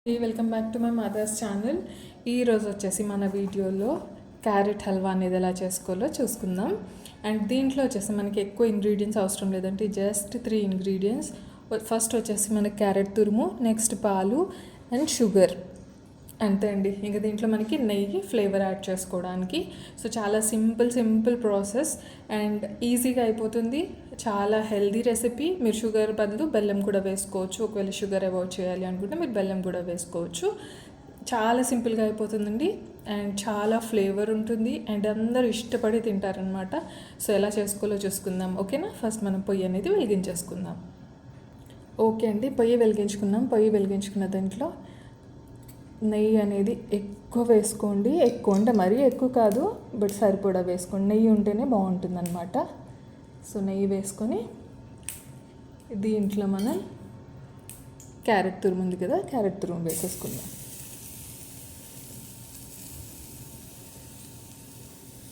Welcome back to my mother's channel. ఈరోజు వచ్చేసి మన వీడియోలో క్యారెట్ హల్వా అనేది ఎలా చేసుకోవాలో చూసుకుందాం. అండ్ దీంట్లో వచ్చేసి మనకి ఎక్కువ ఇంగ్రీడియంట్స్ అవసరం లేదంటే జస్ట్ 3 ఇంగ్రీడియంట్స్. ఫస్ట్ వచ్చేసి మనకి క్యారెట్ తురుము, నెక్స్ట్ పాలు అండ్ షుగర్, అంతే అండి. ఇంకా దీంట్లో మనకి నెయ్యి ఫ్లేవర్ యాడ్ చేసుకోవడానికి. సో చాలా సింపుల్ ప్రాసెస్ అండ్ ఈజీగా అయిపోతుంది. చాలా హెల్దీ రెసిపీ. మీరు షుగర్ బదులు బెల్లం కూడా వేసుకోవచ్చు. ఒకవేళ షుగర్ అవాయిడ్ చేయాలి అనుకుంటే మీరు బెల్లం కూడా వేసుకోవచ్చు. చాలా సింపుల్గా అయిపోతుందండి అండ్ చాలా ఫ్లేవర్ ఉంటుంది అండ్ అందరూ ఇష్టపడి తింటారనమాట. సో ఎలా చేసుకోవాలో చూసుకుందాం, ఓకేనా? ఫస్ట్ మనం పొయ్యి అనేది వెలిగించేసుకుందాం. ఓకే అండి, పొయ్యి వెలిగించుకున్న దాంట్లో నెయ్యి అనేది ఎక్కువ వేసుకోండి. ఎక్కువ అంటే మరీ ఎక్కువ కాదు, బట్ సరిపడా వేసుకోండి. నెయ్యి ఉంటేనే బాగుంటుంది అనమాట. సో నెయ్యి వేసుకొని దీంట్లో మనం క్యారెట్ తురుము ఉంది కదా, క్యారెట్ తురుము వేసేసుకుందాం.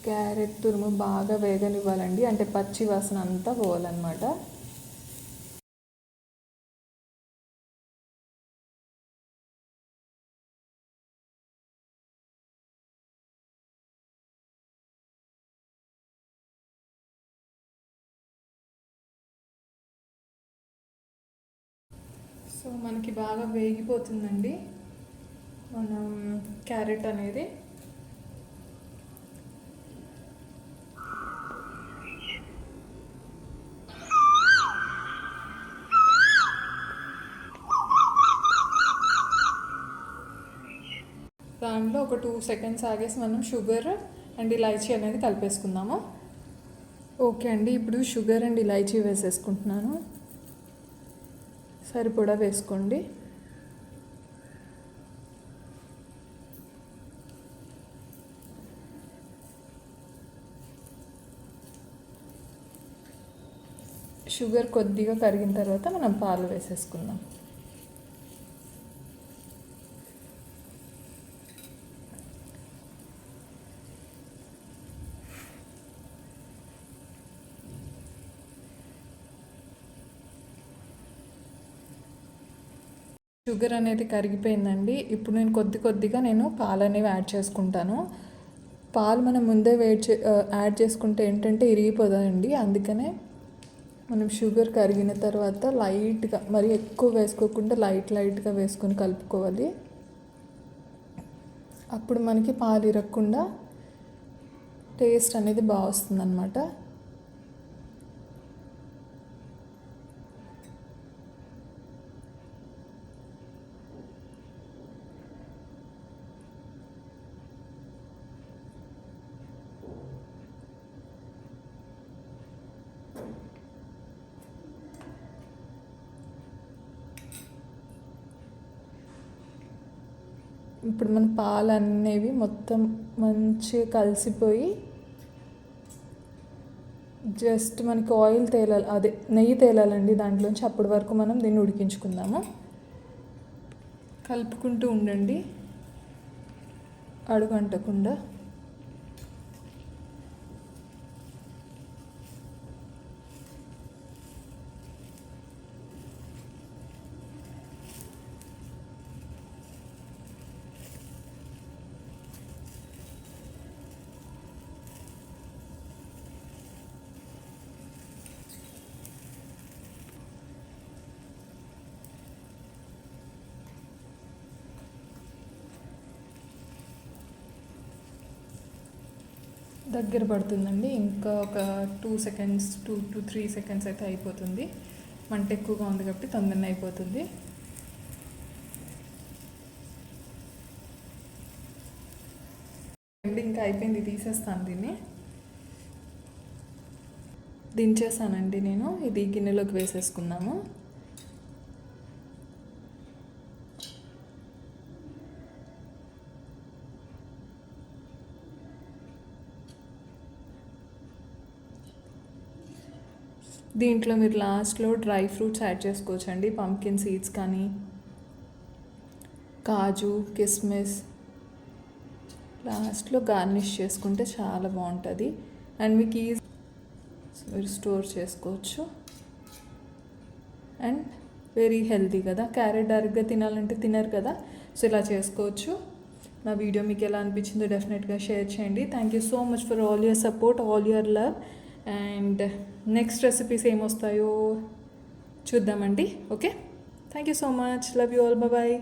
క్యారెట్ తురుము బాగా వేగనివ్వాలండి, అంటే పచ్చి వాసన అంతా పోవాలన్నమాట. సో మనకి బాగా వేగిపోతుందండి మనం క్యారెట్ అనేది. దాంట్లో ఒక 2 సెకండ్స్ ఆగేసి మనం షుగర్ అండ్ ఇలాచీ అనేది కలిపేసుకుందాము. ఓకే అండి, ఇప్పుడు షుగర్ అండ్ ఇలాచీ వేసేసుకుంటున్నాను. సరిపడా వేసుకోండి. షుగర్ కొద్దిగా కరిగిన తర్వాత మనం పాలు వేసేసుకుందాం. షుగర్ అనేది కరిగిపోయిందండి. ఇప్పుడు నేను కొద్దిగా పాలు అనేవి యాడ్ చేసుకుంటాను. పాలు మనం ముందే యాడ్ చేసుకుంటే ఏంటంటే ఇరిగిపోదండి. అందుకనే మనం షుగర్ కరిగిన తర్వాత లైట్గా, మరి ఎక్కువ వేసుకోకుండా లైట్గా వేసుకొని కలుపుకోవాలి. అప్పుడు మనకి పాలు ఇరగకుండా టేస్ట్ అనేది బాగా వస్తుందన్నమాట. ఇప్పుడు మన పాలు అనేవి మొత్తం మంచిగా కలిసిపోయి జస్ట్ మనకి ఆయిల్ తేలాలి, అదే నెయ్యి తేలాలండి దాంట్లోంచి. అప్పటి వరకు మనం దీన్ని ఉడికించుకుందాము. కలుపుకుంటూ ఉండండి అడుగంటకుండా. దగ్గర పడుతుందండి. ఇంకా ఒక 2 సెకండ్స్, 2 to 3 సెకండ్స్ అయితే అయిపోతుంది. మంట ఎక్కువగా ఉంది కాబట్టి తొందరనే అయిపోతుంది. ఇంకా అయిపోయింది, తీసేస్తాను దీన్ని. దించేసానండి నేను. ఇది గిన్నెలోకి వేసేసుకుందాము. దీంట్లో మీరు లాస్ట్లో డ్రై ఫ్రూట్స్ యాడ్ చేసుకోవచ్చు అండి. పంకిన్ సీడ్స్ కానీ, కాజు, కిస్మిస్ లాస్ట్లో గార్నిష్ చేసుకుంటే చాలా బాగుంటుంది అండ్ మీకు మీరు స్టోర్ చేసుకోవచ్చు. అండ్ వెరీ హెల్తీ కదా. క్యారెట్ డైరెక్ట్గా తినాలంటే తినరు కదా, సో ఇలా చేసుకోవచ్చు. నా వీడియో మీకు ఎలా అనిపించిందో డెఫినెట్గా షేర్ చేయండి. Thank you so much for all your support, all your love. And next recipes ఏమొస్తాయో చూద్దామండి. Okay, thank you so much, love you all, bye.